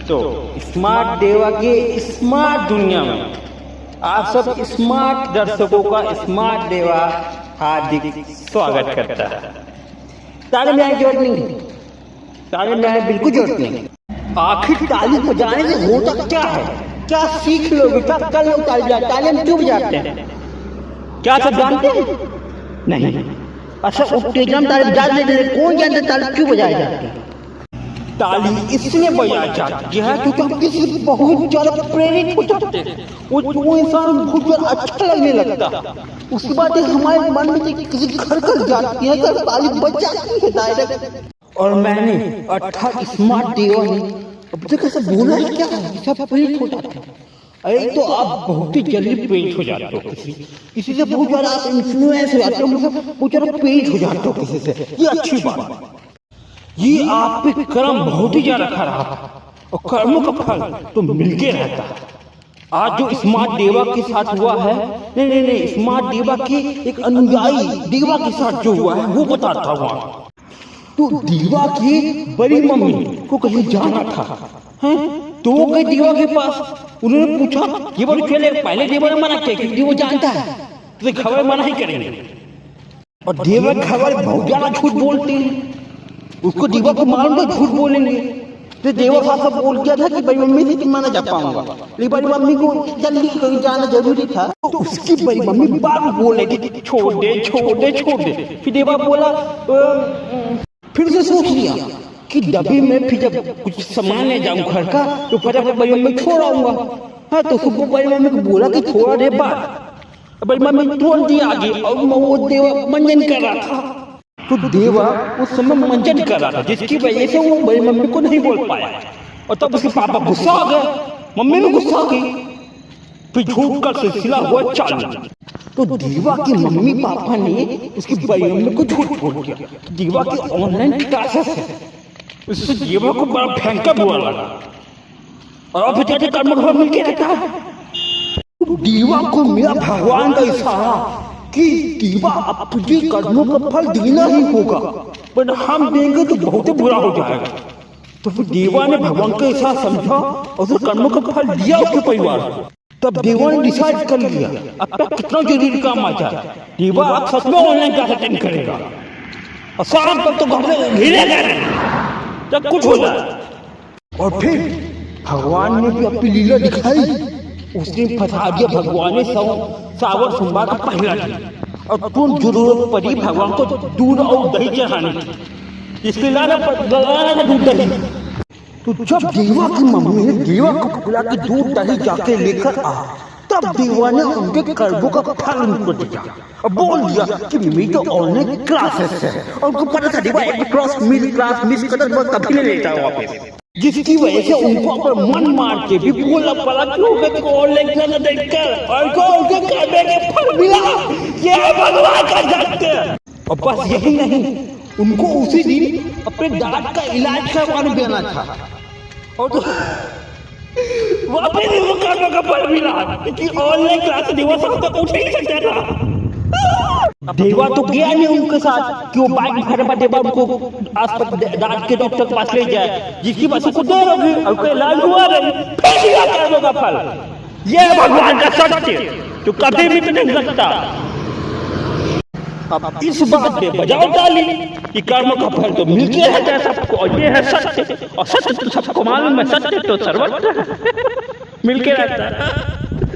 तो स्मार्ट देवा के स्मार्ट दुनिया में आप सब स्मार्ट दर्शकों का स्मार्ट देवा हार्दिक स्वागत करता है। ताली में जरूरत नहीं, ताली में बिल्कुल जरूरत नहीं। आखिर ताली बजाने से होता क्या है, क्या सीख लोगे, क्या कल लोग ताली बजाते, ताली में क्यों बजाते हैं, क्या सब जानते हैं? नहीं। अच्छा उत्तेजन ताली बजा देते, कौन जानते ताली क्यों बजाई जाती है? ताली इसलिए बजाई जाती है क्योंकि हम किसी बहुत ज्यादा प्रेरित हो जाते हैं, वो इंसान बहुत ज्यादा अच्छा लगने लगता, उसके बाद हमारे मन में किसी घर कर जाती है, ताली बज जाती है डायरेक्ट। और मैंने अर्थात स्मार्ट देवा ने अब तक ऐसा बोला है क्या, सब प्रेरित हो जाते हैं। अरे तो आप बहुत ही जल्दी प्रेरित हो जाते हो, किसी से बहुत ज्यादा आप इन्फ्लुएंस हो जाते हो, मतलब बहुत ज्यादा प्रेरित हो जाते हो किसी से, ये अच्छी बात। ये आप पे कर्म बहुत ही ज्यादा खराब और कर्मों का फल तो मिलके रहता है। आज जो स्मार्ट देवा के साथ हुआ है, नहीं, स्मार्ट देवा के एक अनुयायी देवा के साथ जो हुआ है वो बताता हुआ। तो देवा की बड़ी मम्मी को कहीं जाना था, हैं? तो वो गए देवा के पास, उन्होंने पूछा, ये बोले चले, पहले देवा ने मना किया क्योंकि वो जानता है तो खबर मना ही करेंगे। और देवा खबर बहुत ज्यादा झूठ बोलते हैं, उसको देवा को मालूम तो झूठ बोलेंगे। तो देवा साहब बोल किया था कि बड़ी मम्मी से मैं ना जा पाऊंगा, लेकिन बड़ी मम्मी को जल्दी कहीं जाना जरूरी था, तो उसकी बड़ी मम्मी बार बोले कि छोड़ दे। फिर देवा बोला, फिर से सोच लिया कि डब्बी में फिर जब कुछ सामान ले जाऊं घर का तो फटाफट बड़ी मम्मी छोड़ आऊंगा। हाँ, तो सुबह बड़ी मम्मी को बोला कि थोड़ा देर बाद, बड़ी मम्मी तोड़ दिया आगे, और वो देवा मंजन कर रहा था। तो देवा उस समय मंजन कर रहा था, जिसकी वजह से वो बड़ी मम्मी को नहीं बोल पाया। और तब उसके पापा गुस्सा आ गए, मम्मी भी गुस्सा आ गई, फिर झूठ का सिलसिला हुआ चालू। तो देवा की मम्मी पापा ने उसकी बड़ी मम्मी को झूठ बोल दिया। देवा की ऑनलाइन क्लासेस है, उससे देवा को बड़ा भयंकर बुरा लगा और अब बेचारे कर्म घर मिल के रहता है। देवा को मेरा भगवान का इशारा कि देवा अब तुझे कर्मों का फल देना ही होगा, पर हम देंगे तो बहुत ही बुरा हो जाएगा। तो फिर देवा ने भगवान का इशारा समझा और फिर कर्मों का फल दिया उसके परिवार को। तब देवा ने डिसाइड कर लिया अब तक कितना जरूरी काम आ जाए, देवा आप सच में ऑनलाइन क्लास अटेंड करेगा और सारा तब तो घर में घिरेगा जब कुछ हो जाए। और फिर भगवान ने भी अपनी लीला दिखाई, उसने फंसा दिया भगवान ने सावर सोमवार का पहला दिन, और तुम जरूरत पड़ी भगवान को दूध और दही चढ़ाने की, इसके लाना दूध दही। तो जब देवा की मम्मी ने देवा को बोला कि दूध दही जाके लेकर आ, तब देवा ने उनके कर्मों का फल उनको दिया और बोल दिया कि मेरी तो ऑनलाइन क्लासेस है। और उनको पता था देवा एक क्लास मिस कर कभी नहीं लेता वापस, जिसकी वजह से उनको अपना मन मार के भी बोलना पड़ा कि ऑनलाइन क्लास देखकर और करने के फल मिला, ये भगवान का जानते हैं। और बस यही नहीं, उनको उसी दिन अपने दांत का इलाज करवाने देना था, और तो वापस वो कर्म का फल मिला कि ऑनलाइन क्लास देवा साहब तक उठ नहीं सकता था। देवा तो गया नहीं उनके साथ कि वो बाइक भर देवा उनको दांत के डॉक्टर के पास ले जाए, जिसकी वजह से देर होगी और उसका इलाज हुआ नहीं, फिर दिया कर्म का फल। ये भगवान का सत्य जो कभी भी नहीं सकता। अब इस बात पे बजाओ ताली कि कर्म का फल तो मिलके रहता है सबको, और ये है सत्य, और सत्य तो सबको मालूम है, सत्य तो सर्वत्र मिलके रहता है।